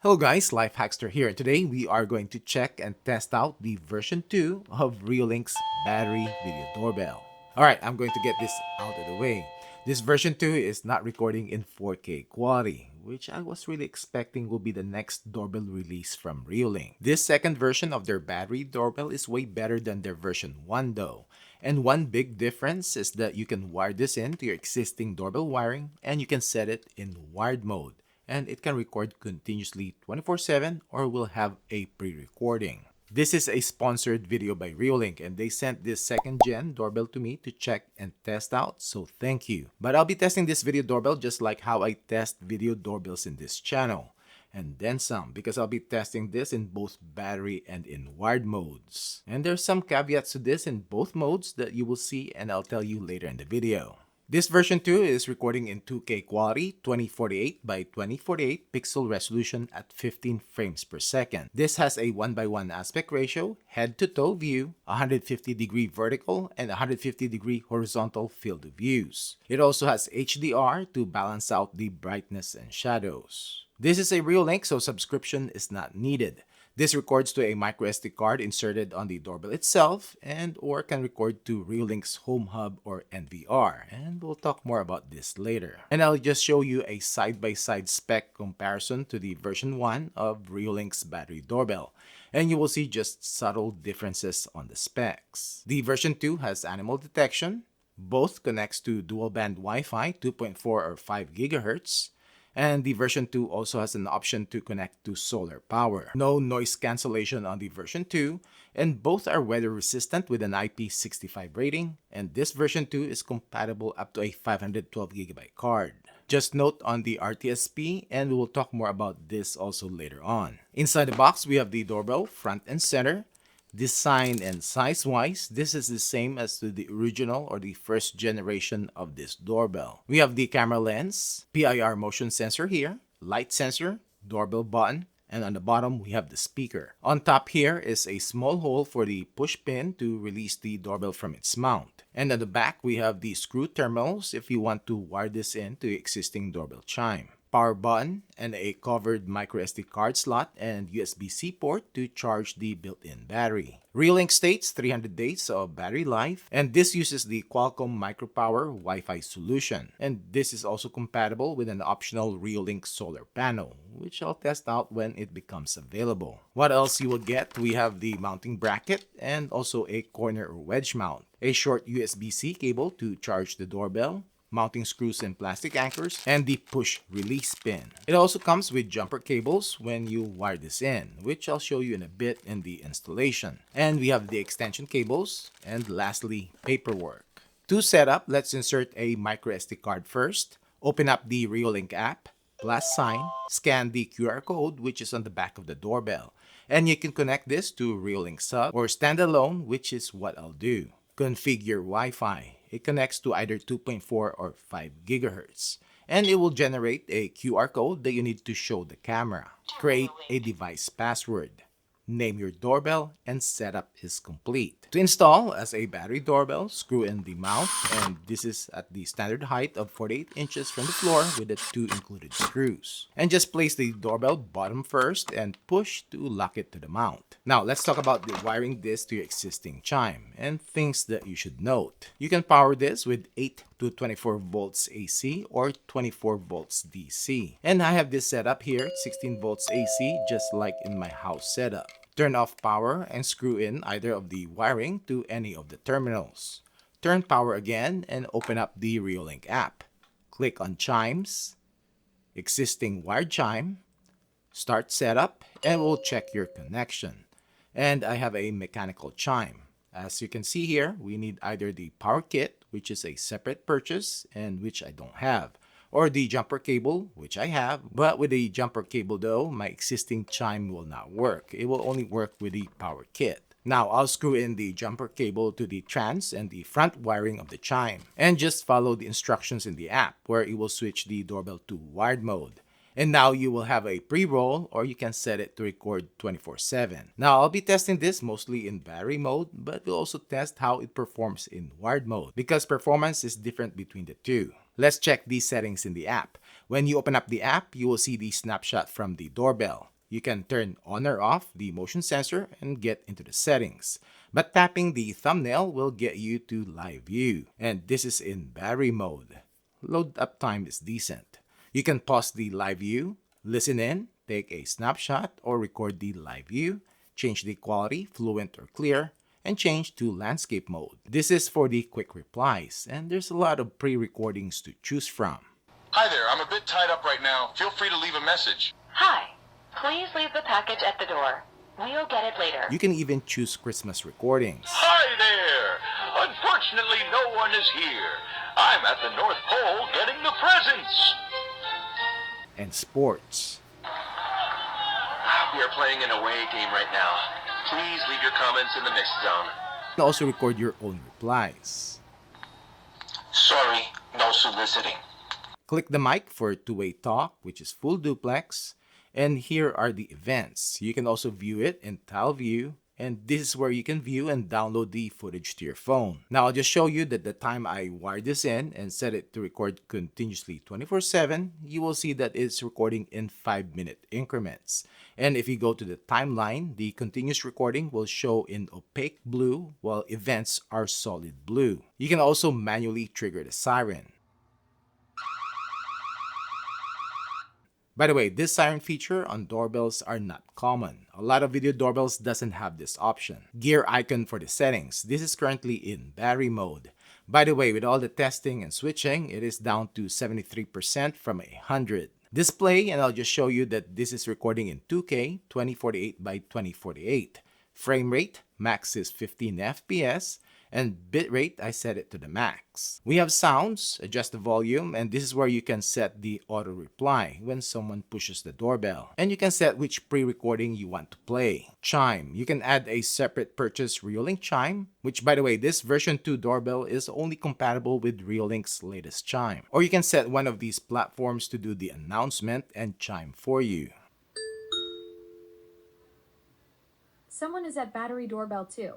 Hello guys, LifeHackster here. Today we are going to check and test out the version 2 of Reolink's battery video doorbell. Alright, I'm going to get this out of the way. This version 2 is not recording in 4K quality, which I was really expecting will be the next doorbell release from Reolink. This second version of their battery doorbell is way better than their version 1 though. And one big difference is that you can wire this into your existing doorbell wiring and you can set it in wired mode. And it can record continuously 24/7 or will have a pre-recording. This is a sponsored video by Reolink and they sent this second gen doorbell to me to check and test out, so thank you. But I'll be testing this video doorbell just like how I test video doorbells in this channel. And then some, because I'll be testing this in both battery and in wired modes. And there's some caveats to this in both modes that you will see and I'll tell you later in the video. This version 2 is recording in 2K quality, 2048 by 2048 pixel resolution at 15 frames per second. This has a 1:1 aspect ratio, head-to-toe view, 150-degree vertical, and 150-degree horizontal field of views. It also has HDR to balance out the brightness and shadows. This is a Reolink, so subscription is not needed. This records to a microSD card inserted on the doorbell itself and or can record to Reolink's Home Hub or NVR, and we'll talk more about this later. And I'll just show you a side-by-side spec comparison to the version 1 of Reolink's battery doorbell, and you will see just subtle differences on the specs. The version 2 has animal detection, both connects to dual-band Wi-Fi 2.4 or 5 GHz, and the version 2 also has an option to connect to solar power. No noise cancellation on the version 2, and both are weather resistant with an IP65 rating, and this version 2 is compatible up to a 512GB card. Just note on the RTSP, and we will talk more about this also later on. Inside the box, we have the doorbell front and center. Design and size-wise, this is the same as to the original or the first generation of this doorbell. We have the camera lens, PIR motion sensor here, light sensor, doorbell button, and on the bottom we have the speaker. On top here is a small hole for the push pin to release the doorbell from its mount. And on the back we have the screw terminals if you want to wire this in to the existing doorbell chime. Power button, and a covered microSD card slot and USB-C port to charge the built-in battery. Reolink states 300 days of battery life, and this uses the Qualcomm Micropower Wi-Fi solution. And this is also compatible with an optional Reolink solar panel, which I'll test out when it becomes available. What else you will get? We have the mounting bracket and also a corner or wedge mount, a short USB-C cable to charge the doorbell, mounting screws and plastic anchors, and the push-release pin. It also comes with jumper cables when you wire this in, which I'll show you in a bit in the installation. And we have the extension cables, and lastly, paperwork. To set up, let's insert a microSD card first, open up the Reolink app, plus sign, scan the QR code which is on the back of the doorbell, and you can connect this to Reolink Sub or standalone, which is what I'll do. Configure Wi-Fi. It connects to either 2.4 or 5 GHz, and it will generate a QR code that you need to show the camera. Create a device password. Name your doorbell, and setup is complete. To install as a battery doorbell, screw in the mount, and this is at the standard height of 48 inches from the floor with the 2 included screws. And just place the doorbell bottom first and push to lock it to the mount. Now let's talk about the wiring this to your existing chime and things that you should note. You can power this with 8 to 24 volts AC or 24 volts DC. And I have this set up here at 16 volts AC just like in my house setup. Turn off power and screw in either of the wiring to any of the terminals. Turn power again and open up the Reolink app. Click on Chimes, Existing Wired Chime, Start Setup, and we'll check your connection. And I have a mechanical chime. As you can see here, we need either the power kit, which is a separate purchase and which I don't have, or the jumper cable, which I have. But with the jumper cable though, my existing chime will not work. It will only work with the power kit. Now I'll screw in the jumper cable to the trans and the front wiring of the chime, and just follow the instructions in the app where it will switch the doorbell to wired mode. And now you will have a pre-roll, or you can set it to record 24/7. Now I'll be testing this mostly in battery mode, but we'll also test how it performs in wired mode because performance is different between the two. Let's check these settings in the app. When you open up the app, you will see the snapshot from the doorbell. You can turn on or off the motion sensor and get into the settings. But tapping the thumbnail will get you to live view. And this is in battery mode. Load up time is decent. You can pause the live view, listen in, take a snapshot, or record the live view, change the quality, fluent or clear, and change to landscape mode. This is for the quick replies, and there's a lot of pre-recordings to choose from. Hi there, I'm a bit tied up right now. Feel free to leave a message. Hi, please leave the package at the door. We'll get it later. You can even choose Christmas recordings. Hi there! Unfortunately, no one is here. I'm at the North Pole getting the presents. And sports. We are playing an away game right now. Please leave your comments in the mix zone. You can also record your own replies. Sorry, no soliciting. Click the mic for two-way talk, which is full duplex. And here are the events. You can also view it in tile view. And this is where you can view and download the footage to your phone. Now, I'll just show you that the time I wired this in and set it to record continuously 24/7, you will see that it's recording in 5-minute increments. And if you go to the timeline, the continuous recording will show in opaque blue, while events are solid blue. You can also manually trigger the siren. By the way, this siren feature on doorbells are not common. A lot of video doorbells doesn't have this option. Gear icon for the settings. This is currently in battery mode. By the way, with all the testing and switching, it is down to 73% from 100. Display, and I'll just show you that this is recording in 2K 2048 by 2048. Frame rate, max is 15 FPS. And bitrate, I set it to the max. We have sounds, adjust the volume, and this is where you can set the auto reply when someone pushes the doorbell. And you can set which pre-recording you want to play. Chime, you can add a separate purchase Reolink chime, which by the way, this version 2 doorbell is only compatible with Reolink's latest chime. Or you can set one of these platforms to do the announcement and chime for you. Someone is at battery doorbell 2.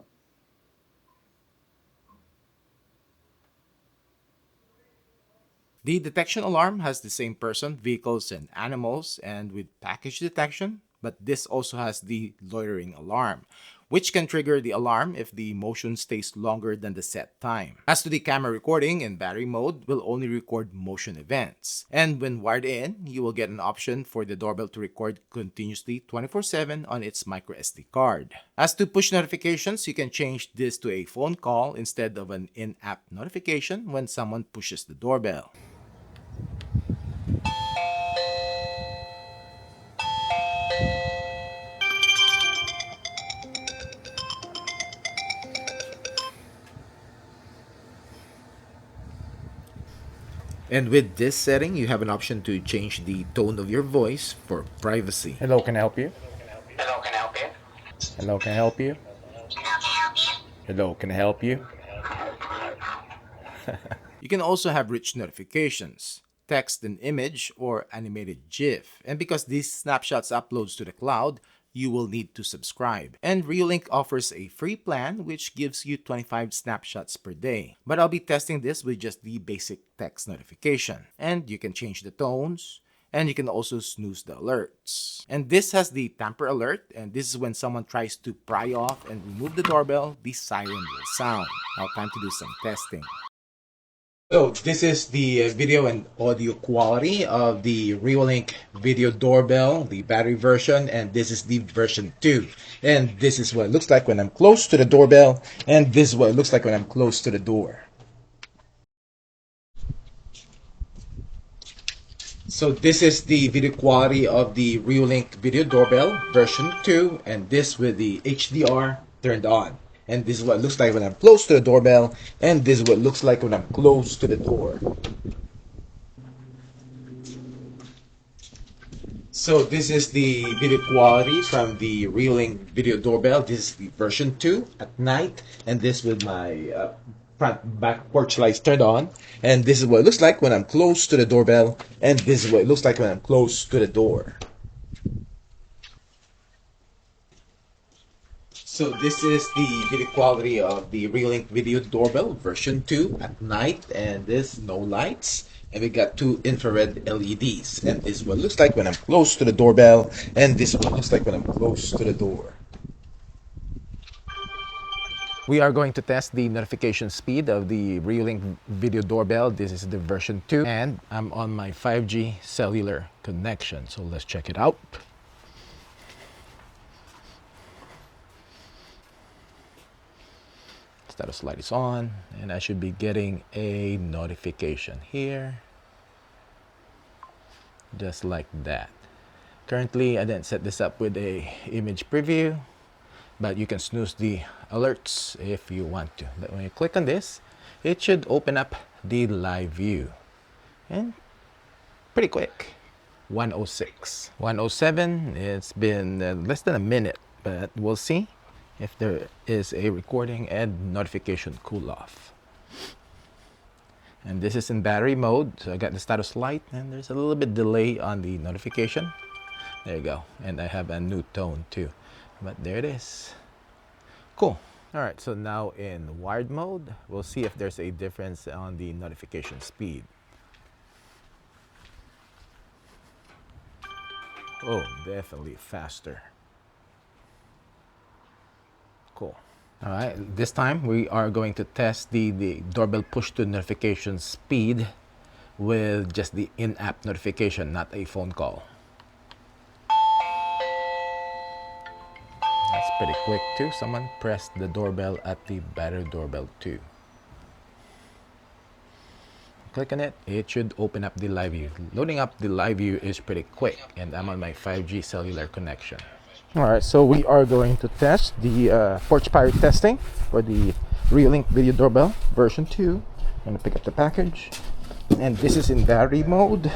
The detection alarm has the same person, vehicles, and animals, and with package detection, but this also has the loitering alarm, which can trigger the alarm if the motion stays longer than the set time. As to the camera recording in battery mode, will only record motion events. And when wired in, you will get an option for the doorbell to record continuously 24/7 on its micro SD card. As to push notifications, you can change this to a phone call instead of an in-app notification when someone pushes the doorbell. And with this setting, you have an option to change the tone of your voice for privacy. Hello, can I help you? Hello, can I help you? Hello, can I help you? Hello, can I help you? You can also have rich notifications, text and image, or animated GIF. And because these snapshots uploads to the cloud, you will need to subscribe. And Reolink offers a free plan which gives you 25 snapshots per day. But I'll be testing this with just the basic text notification. And you can change the tones, and you can also snooze the alerts. And this has the tamper alert, and this is when someone tries to pry off and remove the doorbell, the siren will sound. Now time to do some testing. So this is the video and audio quality of the Reolink Video Doorbell, the battery version, and this is the version 2. And this is what it looks like when I'm close to the doorbell, and this is what it looks like when I'm close to the door. So this is the video quality of the Reolink Video Doorbell version 2, and this with the HDR turned on. And this is what it looks like when I'm close to the doorbell, and this is what it looks like when I'm close to the door. So this is the video quality from the Reolink Video Doorbell. This is the version 2 at night, and this with my front back porch lights turned on. And this is what it looks like when I'm close to the doorbell, and this is what it looks like when I'm close to the door. So this is the video quality of the Reolink Video Doorbell version 2 at night, and this no lights. And we got two infrared LEDs. And this is what it looks like when I'm close to the doorbell. And this is what it looks like when I'm close to the door. We are going to test the notification speed of the Reolink Video Doorbell. This is the version 2 and I'm on my 5G cellular connection. So let's check it out. Status light is on and I should be getting a notification here. Just like that. Currently, I didn't set this up with a image preview, but you can snooze the alerts if you want to. But when you click on this, it should open up the live view. And pretty quick. 106. 107, it's been less than a minute, but we'll see if there is a recording and notification cool off. And this is in battery mode, so I got the status light and there's a little bit delay on the notification. There you go. And I have a new tone too. But there it is. Cool. Alright, so now in wired mode, we'll see if there's a difference on the notification speed. Oh, definitely faster. Cool. Alright, this time we are going to test the doorbell push to notification speed with just the in-app notification, not a phone call. That's pretty quick too. Someone pressed the doorbell at the battery doorbell too. Click on it, it should open up the live view. Loading up the live view is pretty quick and I'm on my 5G cellular connection. Alright, so we are going to test the porch pirate testing for the Reolink Video Doorbell version 2. I'm going to pick up the package. And this is in battery mode.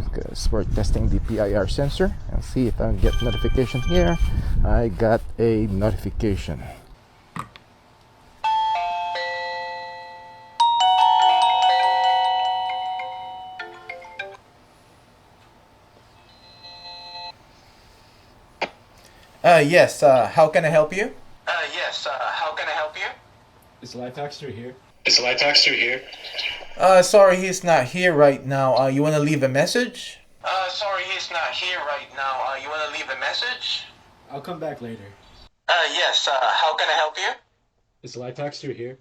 Because we're testing the PIR sensor. And see if I can get notification here. I got a notification. Yes, how can I help you? How can I help you? Is LifeHackster here? Is LifeHackster here? Sorry, he's not here right now. You want to leave a message? Sorry, he's not here right now. You want to leave a message? I'll come back later. Yes, how can I help you? Is LifeHackster here?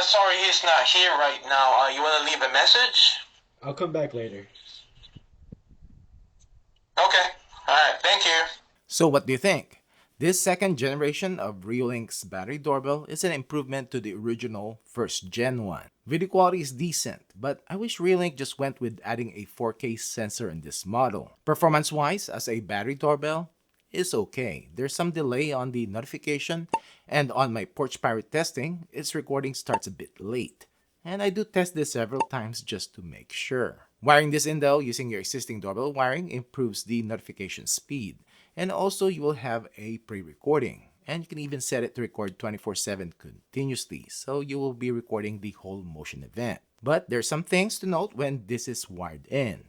Sorry, he's not here right now. You want to leave a message? I'll come back later. Okay. Alright, thank you. So what do you think? This second generation of Reolink's battery doorbell is an improvement to the original first gen one. Video quality is decent, but I wish Reolink just went with adding a 4K sensor in this model. Performance-wise, as a battery doorbell, is okay. There's some delay on the notification, and on my porch pirate testing, its recording starts a bit late. And I do test this several times just to make sure. Wiring this in though using your existing doorbell wiring improves the notification speed. And also you will have a pre-recording. And you can even set it to record 24/7 continuously. So you will be recording the whole motion event. But there's some things to note when this is wired in.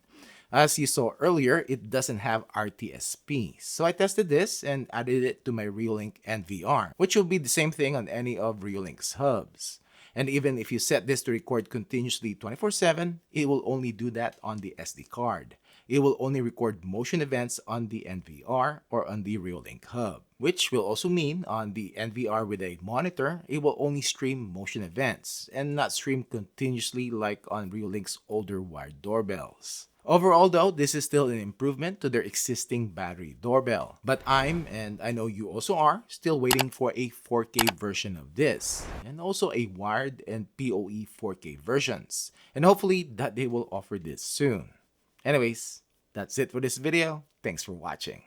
As you saw earlier, it doesn't have RTSP. So I tested this and added it to my Reolink NVR, which will be the same thing on any of Reolink's hubs. And even if you set this to record continuously 24/7, it will only do that on the SD card. It will only record motion events on the NVR or on the Reolink hub, which will also mean on the NVR with a monitor, it will only stream motion events and not stream continuously like on Reolink's older wired doorbells. Overall though, this is still an improvement to their existing battery doorbell. But I'm, and I know you also are, still waiting for a 4K version of this. And also a wired and PoE 4K versions. And hopefully that they will offer this soon. Anyways, that's it for this video. Thanks for watching.